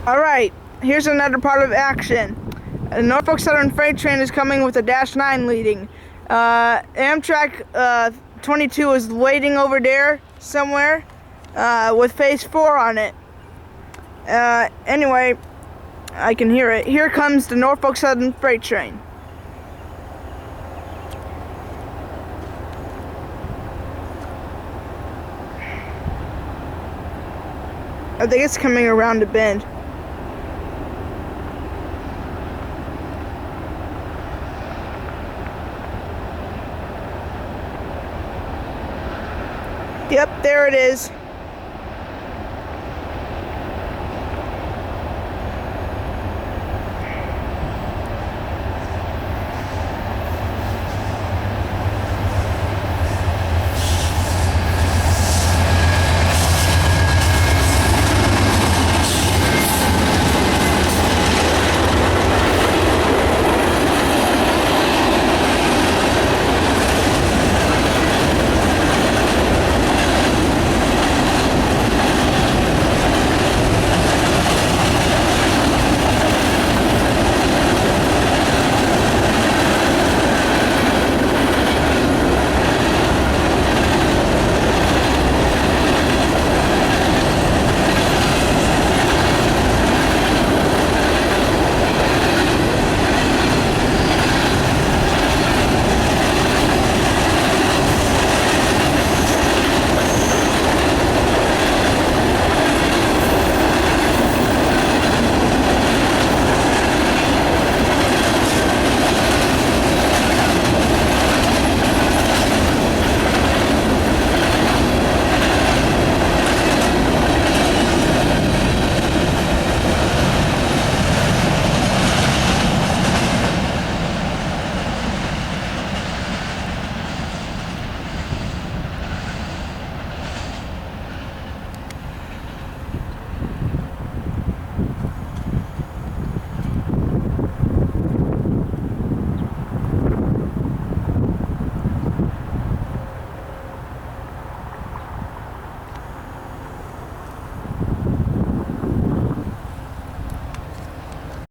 Alright, here's another part of action. The Norfolk Southern Freight Train is coming with a -9 leading. Amtrak 22 is waiting over there somewhere with phase 4 on it. Anyway, I can hear it. Here comes the Norfolk Southern Freight Train. I think it's coming around the bend. Yep, there it is.